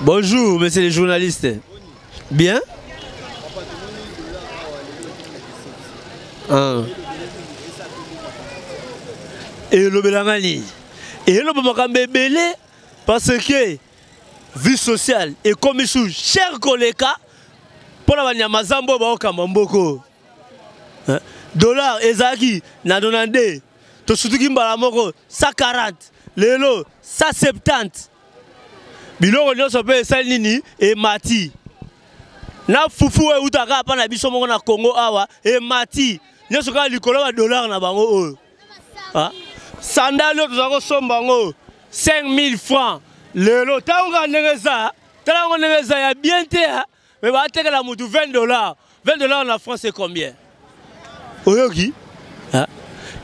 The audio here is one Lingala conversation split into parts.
Bonjour, messieurs les journalistes. Bien? Et le Belangani. Et le Belangani, parce que vie sociale et comme sous chers collègues, pour la Nyamazambo, Baokamamboko. Dollar, Ezaki, Nadonande, Tosutukimba Moko, 140, Lelo, 170. Biloko nyonso pe salini et mati. Na fufu e utaka pa na biso moko na Congo awa et mati. Nyonso ka likolo ba dollar na bango oyo. Ah. Sandalo tozako somba ngo 5000 francs. Lelo tanga ngeza, tanga ngeza ya bien te ha. Mais ba teka la mutu $20. $20 en France c'est combien? Oyoki? Ah.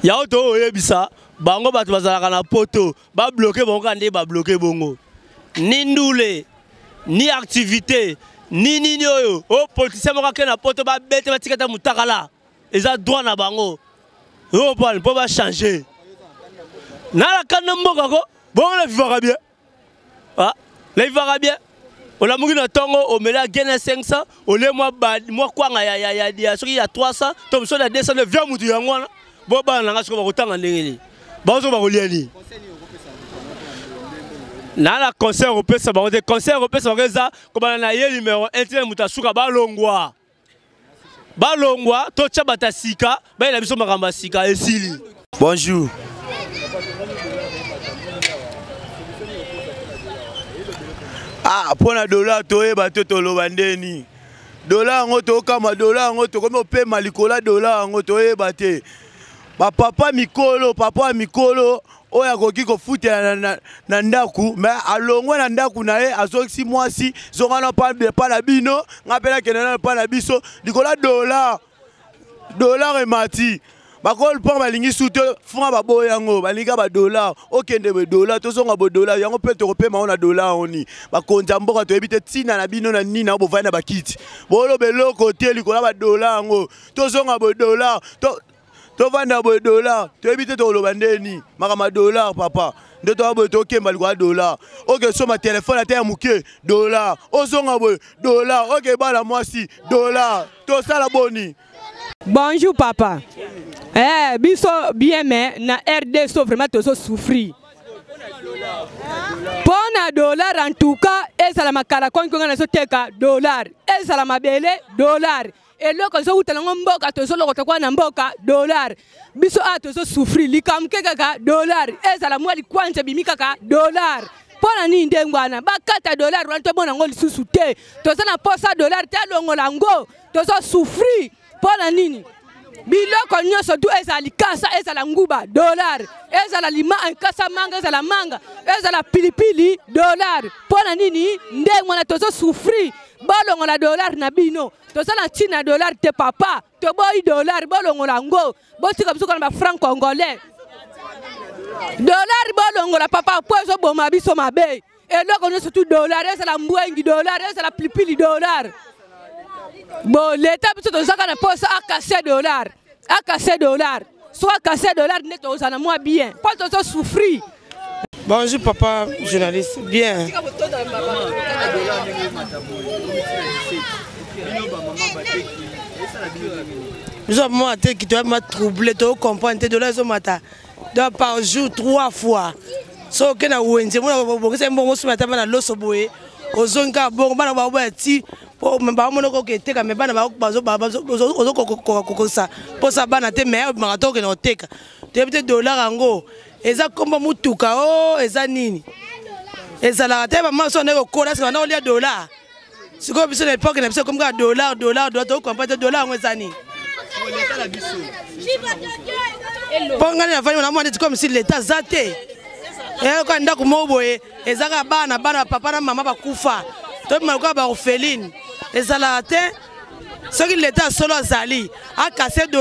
Ya auto oyebisa, bango batu bazalaka na poto, ba bloquer bango ande ba bloquer bongo. Ni ndoulé, ni activité, ni oyo. Oh, politicien moka ke na poto ba bete ba tikata mutakala. Eza droit na bango. Oh, pour ba changer. Na la kanna mboka ko, bon la vivra bien. Ah, la vivra bien. On a mouru na tongo, on met la gaine 500, on le moi quoi ya soki ya 300, tom so na 200 via mutu yangwana. Bon ba na ngasko ba kotanga ndengeli. Ba so ba koliani. Na la conseil européen ça va conseil européen ça va comme na ye numéro 1 tia mutasuka balongwa to tcha batasika ba ila biso makamba sika esili. Bonjour. Ah pona dollar toye bato toloba ndeni. Dollar ngoto kama dollar ngoto comme pe malikola dollar ngoto ye bate. Ba papa mikolo oya koki ko futela na ndaku mais alongwe na ndaku na ye azoksi mwasi zongana pa na bino ngapela kenana pa na biso dikola dollar e mati bakol pa balingi sute franc ba boyango balinga ba dollar okende be dollar to zonga bo dollar yango pe to kopema na dollar oni ba konza mboka to ebite tina na bino na nina bo vana ba kiti bolo belo côté likola ba dollar ngo to zonga bo dollar to vanda bo dollar to ebite to lo bandeni makama dollar papa ndo to abo to kemba likwa dollar oke so ma téléphone ata muke dollar ozonga bo dollar oke bala mwasi dollar to sala boni. Bonjour papa. Biso bien mais na RD so vraiment to so souffrir. Pona dollar en tout cas et ça la makala kon ko ngana so teka dollar et ça la mabele dollar. Et là, quand on a un mboka, tu as un mboka, dollar. Biso a tu souffrir, likam keka dollar. Et ça la moi li kwante bimikaka dollar. Pona ni ndengwana, ba kata dollar, wanto bona ngoli susute. Tu as na posa dollar, tu as longolango, tu as souffrir. Pona nini? Biloko nyonso du ezali kasa ezala nguba dollar ezala lima nkasa manga ezala manga ezala pilipili dollar pona nini ndengwana tozo souffrir bolongola dollar na bino tozala tina dollar te papa to boy dollar bolongola ngo botika biso kana ba franc congolais dollar bolongola papa pozo boma biso mabe eloko nyonso tu dollar ezala mbwengi dollar ezala pilipili dollar. Bon, l'État peut te poste à casser $, à casser $, soit casser $, net aux en moins bien, pas de souffrir. Bonjour papa, journaliste, bien. Moi, qui doit me troubler, tu comprends, tu dois par jour 3 fois. So que na wenze mona bokese mbongo suma taba na loso boye ozonga bongo bana ba ti po mba mona ko keteka me bana ba ozo kokosa posa bana te me ba to ke na oteka te peut dollar ngo eza komba mutuka o eza nini eza la te ba maso na ko kola sa na olia dollar siko biso na époque na biso comme dollar to comprendre dollar ngo eza nini ponga na fanya na mwana comme si l'état zate. Et quand on a commencé à faire des papa et maman bakufa, tout le monde a orpheline. Et ça l'a atteint. Ce qui l'État solo zali a cassé $,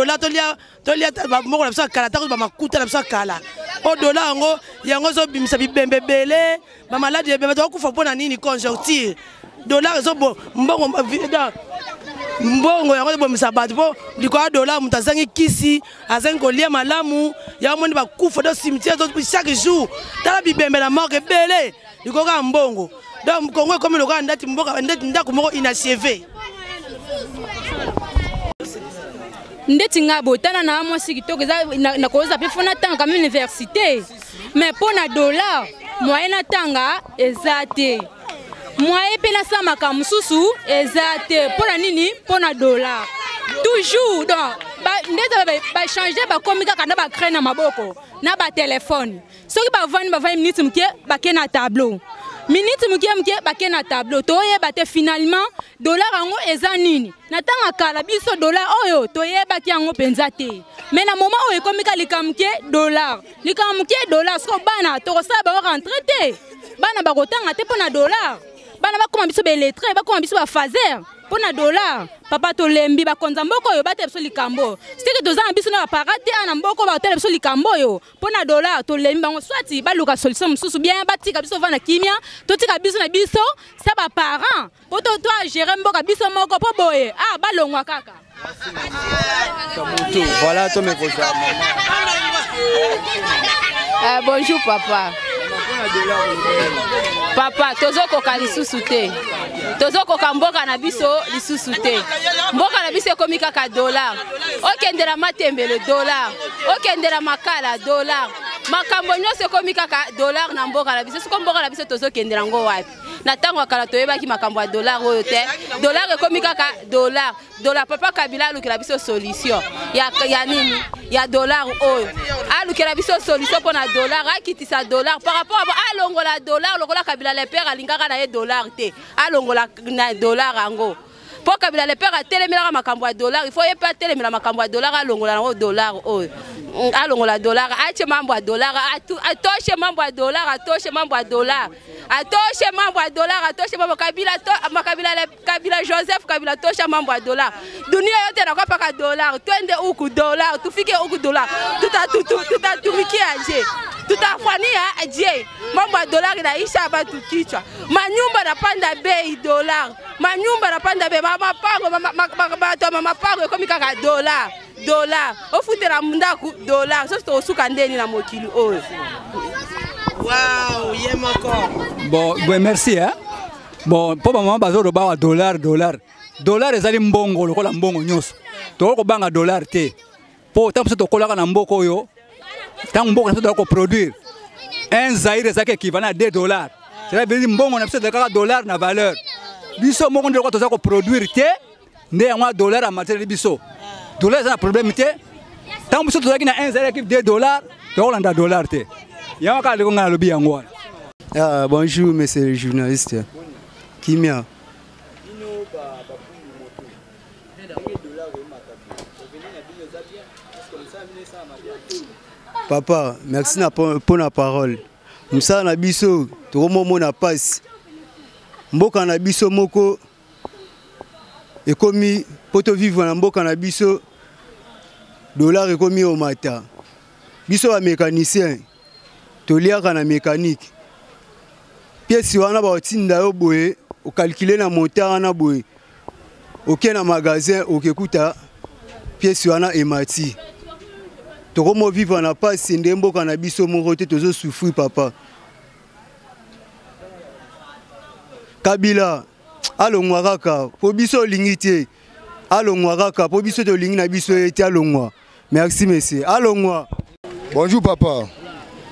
tolia moko na biso kala ta ko ba makuta na biso kala. O dollar ngo yango zo bimisa bibembe belé, ba malade be ba kufa pona nini conjoncture. Dollar zo bo mbongo mbongo yango bomisa bato po likolo dollar mutu azangi kisi azangi kolia malamu yango moni bakufa do cimetière chaque jour tala bibembe na mort ebele likolo ya mbongo donc Congo ekomi lokola ndati mboka ndeti ndako moko inachevé ndeti nga botana na mwasi kitoko eza na koza pe fona tanga comme université mais pour na dollar moyen na tanga ezate moyen pe na samaka mususu ezate pour na nini pour na dollar toujours donc ndeti ba changer ba komika kana ba créer na maboko na ba téléphone soki ba vani minute mke ba ke na tableau minute mke ba ke na tableau toye ba te finalement dollar ango eza nini natanga kala biso dollar oyo toyeba ki yango penza te mais na moment oyo komika likamke dollar sko bana to sa ba rentrer te bana ba kotanga te pona dollar bana ba koma biso be lettre ba koma biso ba fazer pona dollar papa to lembi ba konza mboko oyo ba te biso likambo sike to zanga biso na ba parate ana mboko ba te biso likambo oyo pona dollar to lembi bango swati ba luka solution mususu bien ba tika biso vana kimia to tika biso na biso sa ba parents po to gérer mboka biso moko po boye ba longwa kaka voilà to me kosa bonjour papa papa tozoko kalisusu te tozoko kamboka na biso lisusu te mboka na biso ekomi kaka dollar okendela matembele dollar okendela makala dollar makambo nyonso ekomi kaka dollar na mboka na biso siko mboka na biso tozokendela ngo wapi na tango akala toyebaki makambo ya dollar oyo te dollar ekomi kaka dollar papa Kabila alukela biso solution ya nini ya dollar oyo alukela biso solution pona dollar akitisa dollar par rapport à alongola dollar lokola Kabila le père alingaka na ye dollar te alongola na dollar ango po Kabila le père atelemela makambo ya dollar il faut ye pas telemela makambo ya dollar alongola na dollar oyo alongola dollar ache mambo ya dollar atoshe mambo ya dollar atoshe mambo ya dollar atoshe mambo ya dollar atoshe mambo Kabila Joseph Kabila tosha mambo ya dollar dunia yote na kwa paka dollar twende huku dollar tufike huku dollar tutatumikia je tutafania je mambo ya dollar inaisha batu kichwa manyumba napanda bei dollar manyumba napanda bei mama pango ekomi kaka dollar ofutela mundaku dollar so tosuka ndeni na mokili oyo wow yemoko bon merci hein bon po mama bazoro ba dollar ezali mbongo lokola mbongo nyonso to ko banga dollar te po tamso to kolaka na mboko oyo tango mboko na to produire un zaire ezaki équivalent à $2 cela veut dire mbongo na biso de kaka dollar na valeur biso moko ndeko to ko produire te nde yango dollar a matériel biso dollar c'est un problème te tango biso to na un zaire équipe $2 to kolanda dollar te yango ka leko ngana lobi yango bonjour monsieur le journaliste Kimia papa merci pour la parole msa na biso to momo na passe mboka na biso moko ekomi poto vivre na mboka na biso dollar ekomi au mata biso ba mécanicien to liaka na mécanique pièce wana ba otinda yo boye o calculer na montant na boye oké na magasin okekuta pièce wana emati tokomo vivre na passe ndemboka na biso moko te tozo souffrir papa Kabila alongwa kaka po biso lingi te alongwa kaka po biso to lingi na biso ete alongwa merci monsieur alongwa bonjour papa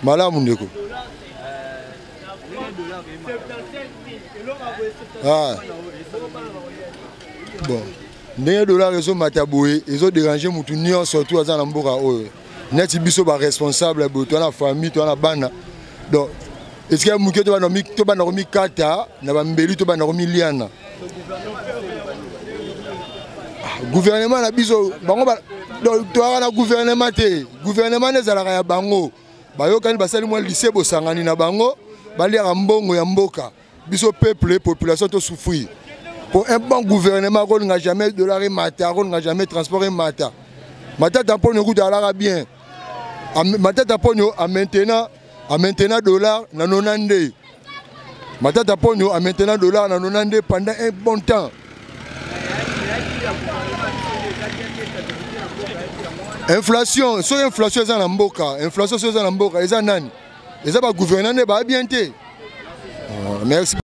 malamu ndeko bon ndenge dollar ezo mataboye ezo déranger mutu nyonso surtout aza na mboka oyo neti biso ba responsable boto na famille to na bana donc est-ce que muke to bana komi kata na ba mbeli to bana komi liana gouvernement na biso bango ba to na gouvernement te gouvernement nezalaka ya bango bayokani basali mwa lycée bosangani na bango baliaka mbongo ya mboka biso peuple population to souffrir pour un bon gouvernement on n'a jamais dollar et mata on n'a jamais transport et mata tamponyo route alara bien mata tamponyo a maintenant dollar na nonande mata tamponyo a maintenant dollar na nonande pendant un bon temps Inflation, so inflation eza na mboka, inflation so eza na mboka, eza nani? Eza ba gouvernement ba bien te. Merci.